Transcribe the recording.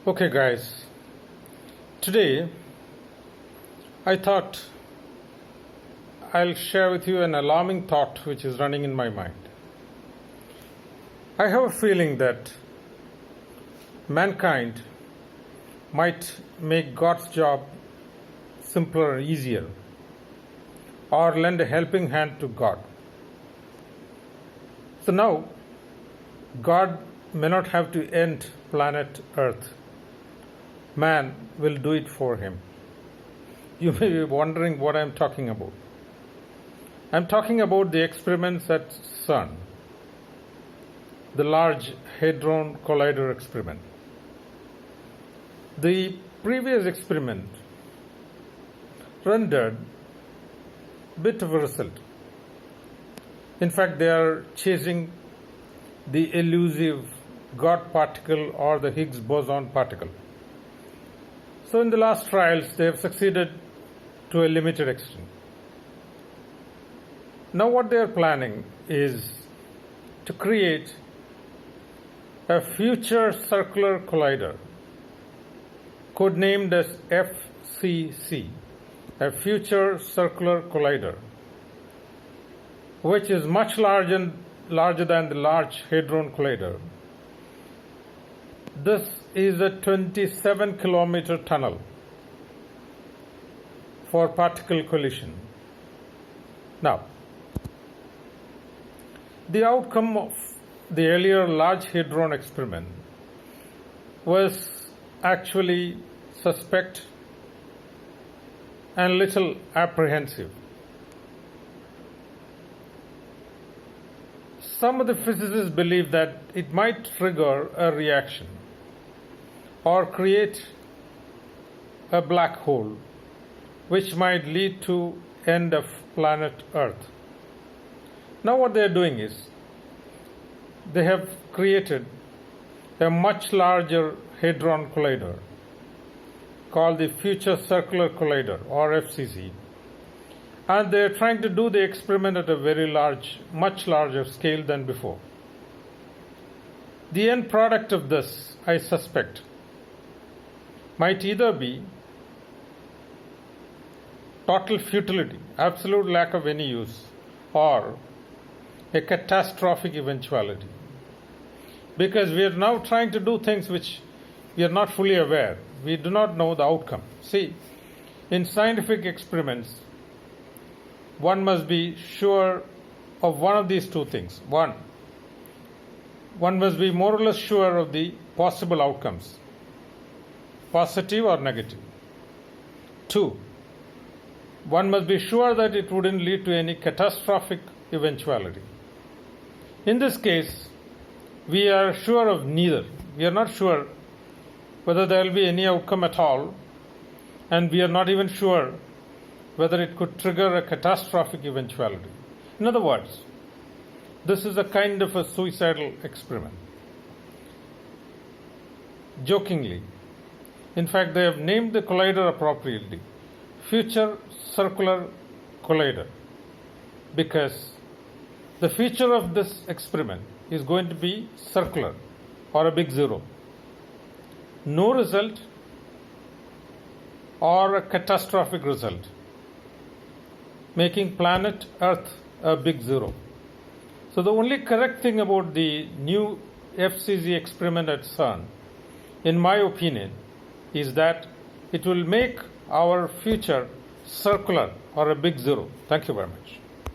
Okay, guys, today I thought I'll share with you an alarming thought which is running in my mind. I have a feeling that mankind might make God's job simpler and easier, or lend a helping hand to God. So now, God may not have to end planet Earth. Man will do it for him. You may be wondering what I'm talking about. I'm talking about the experiments at CERN, the Large Hadron Collider experiment. The previous experiment rendered a bit of a result. In fact, they are chasing the elusive God particle or the Higgs boson particle. So in the last trials, they have succeeded to a limited extent. Now what they are planning is to create a future circular collider, codenamed as FCC, a future circular collider, which is much larger than the Large Hadron Collider. This is a 27-kilometer tunnel for particle collision. Now, the outcome of the earlier Large Hadron experiment was actually suspect and little apprehensive. Some of the physicists believe that it might trigger a reaction or create a black hole, which might lead to end of planet Earth. Now what they are doing is they have created a much larger hadron collider called the Future Circular Collider, or FCC, and they are trying to do the experiment at a much larger scale than before. The end product of this, I suspect, might either be total futility, absolute lack of any use, or a catastrophic eventuality. Because we are now trying to do things which we are not fully aware. We do not know the outcome. See, in scientific experiments, one must be sure of one of these two things. One must be more or less sure of the possible outcomes, positive or negative. Two, one must be sure that it wouldn't lead to any catastrophic eventuality. In this case, we are sure of neither. We are not sure whether there will be any outcome at all, and we are not even sure whether it could trigger a catastrophic eventuality. In other words, this is a kind of a suicidal experiment. Jokingly, in fact, they have named the collider appropriately, Future Circular Collider, because the future of this experiment is going to be circular, or a big zero. No result or a catastrophic result, making planet Earth a big zero. So the only correct thing about the new FCC experiment at CERN, in my opinion, is that it will make our future circular, or a big zero. Thank you very much.